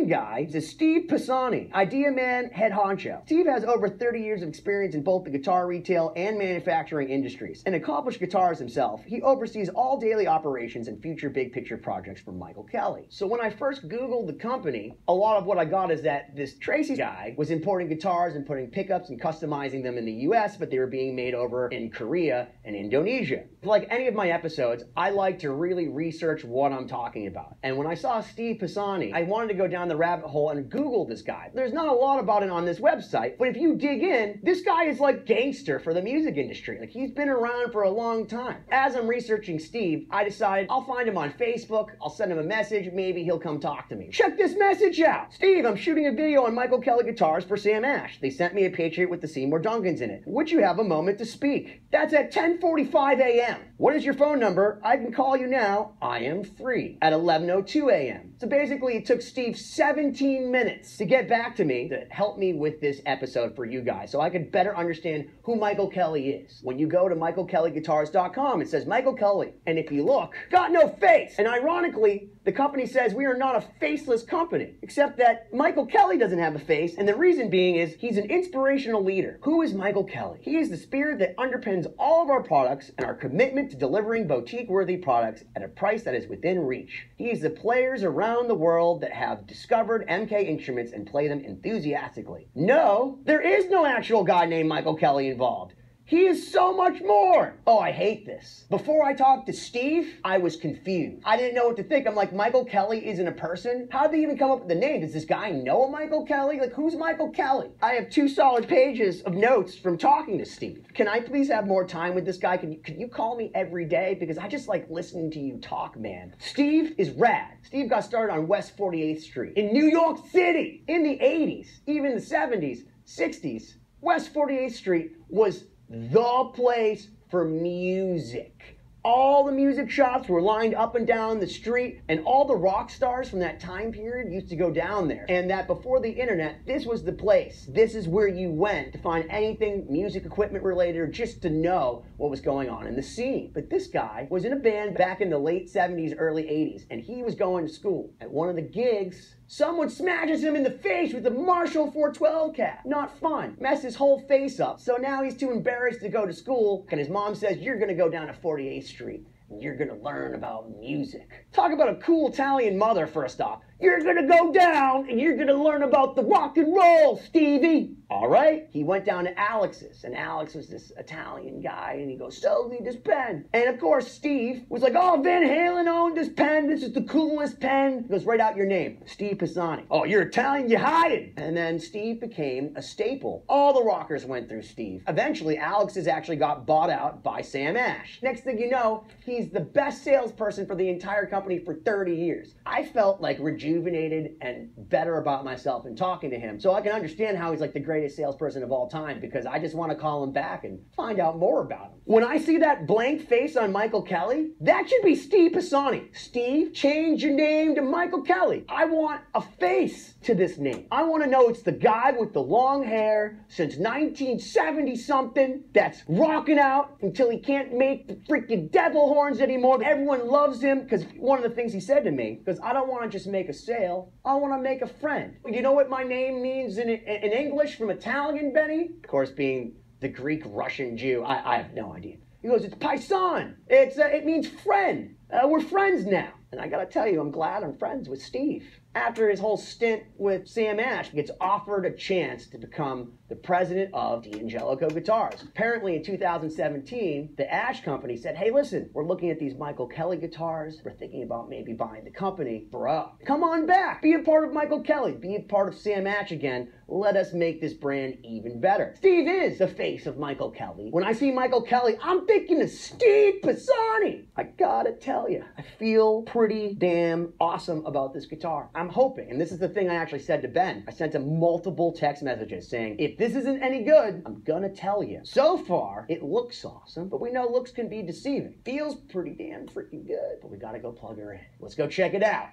second guy is Steve Pisani, Idea Man, head honcho. Steve has over 30 years of experience in both the guitar retail and manufacturing industries. An accomplished guitarist himself, he oversees all daily operations and future big picture projects for Michael Kelly. So when I first Googled the company, a lot of what I got is that this Tracy guy was importing guitars and putting pickups and customizing them in the US, but they were being made over in Korea and Indonesia. Like any of my episodes, I like to really research what I'm talking about. And when I saw Steve Pisani, I wanted to go down the rabbit hole and Google this guy. There's not a lot about it on this website, but if you dig in, this guy is like gangster for the music industry. Like, he's been around for a long time. As I'm researching Steve, I decided I'll find him on Facebook, I'll send him a message, maybe he'll come talk to me. Check this message out! Steve, I'm shooting a video on Michael Kelly guitars for Sam Ash. They sent me a Patriot with the Seymour Duncans in it. Would you have a moment to speak? That's at 10:45 a.m. What is your phone number? I can call you now. I am free at 11:02 a.m. So basically, it took Steve 17 minutes to get back to me to help me with this episode for you guys so I could better understand who Michael Kelly is. When you go to michaelkellyguitars.com, it says Michael Kelly. And if you look, got no face. And ironically, the company says we are not a faceless company, except that Michael Kelly doesn't have a face. And the reason being is he's an inspirational leader. Who is Michael Kelly? He is the spirit that underpins all of our products and our commitment to delivering boutique-worthy products at a price that is within reach. He is the players around the world that have discovered MK instruments and play them enthusiastically. No, there is no actual guy named Michael Kelly involved. He is so much more. Oh, I hate this. Before I talked to Steve, I was confused. I didn't know what to think. I'm like, Michael Kelly isn't a person? How'd they even come up with the name? Does this guy know a Michael Kelly? Like, who's Michael Kelly? I have 2 solid pages of notes from talking to Steve. Can I please have more time with this guy? Can you call me every day? Because I just like listening to you talk, man. Steve is rad. Steve got started on West 48th Street in New York City in the 80s, even the 70s, 60s. West 48th Street was the place for music. All the music shops were lined up and down the street, and all the rock stars from that time period used to go down there. And that before the internet, this was the place. This is where you went to find anything music equipment related or just to know what was going on in the scene. But this guy was in a band back in the late 70s, early 80s, and he was going to school. At one of the gigs, someone smashes him in the face with a Marshall 412 cap. Not fun. Messed his whole face up. So now he's too embarrassed to go to school, and his mom says, you're gonna go down to 48th Street, and you're gonna learn about music. Talk about a cool Italian mother, first off. You're gonna go down, and you're gonna learn about the rock and roll, Stevie. All right. He went down to Alex's, and Alex was this Italian guy, and he goes, sell me this pen. And of course, Steve was like, oh, Van Halen owned this pen. This is the coolest pen. He goes, write out your name, Steve Pisani. Oh, you're Italian, you hiding. And then Steve became a staple. All the rockers went through Steve. Eventually, Alex's actually got bought out by Sam Ash. Next thing you know, he's the best salesperson for the entire company for 30 years. I felt like rejuvenated and better about myself in talking to him. So I can understand how he's like the greatest salesperson of all time, because I just want to call him back and find out more about him. When I see that blank face on Michael Kelly, that should be Steve Pisani. Steve, change your name to Michael Kelly. I want a face to this name. I want to know it's the guy with the long hair since 1970 something that's rocking out until he can't make the freaking devil horns anymore. Everyone loves him because one of the things he said to me, because I don't want to just make a sale, I want to make a friend. You know what my name means in English from Italian, Benny? Of course, being the Greek Russian Jew, I have no idea. He goes, it's paisan. It means friend. We're friends now. And I gotta tell you, I'm glad I'm friends with Steve. After his whole stint with Sam Ash, he gets offered a chance to become the president of D'Angelico Guitars. Apparently in 2017, the Ash company said, hey, listen, we're looking at these Michael Kelly guitars. We're thinking about maybe buying the company. Bro, come on back. Be a part of Michael Kelly. Be a part of Sam Ash again. Let us make this brand even better. Steve is the face of Michael Kelly. When I see Michael Kelly, I'm thinking of Steve Pisani. I gotta tell you, I feel pretty damn awesome about this guitar. I'm hoping, and this is the thing I actually said to Ben. I sent him multiple text messages saying, if this isn't any good, I'm gonna tell you. So far, it looks awesome, but we know looks can be deceiving. Feels pretty damn freaking good, but we gotta go plug her in. Let's go check it out.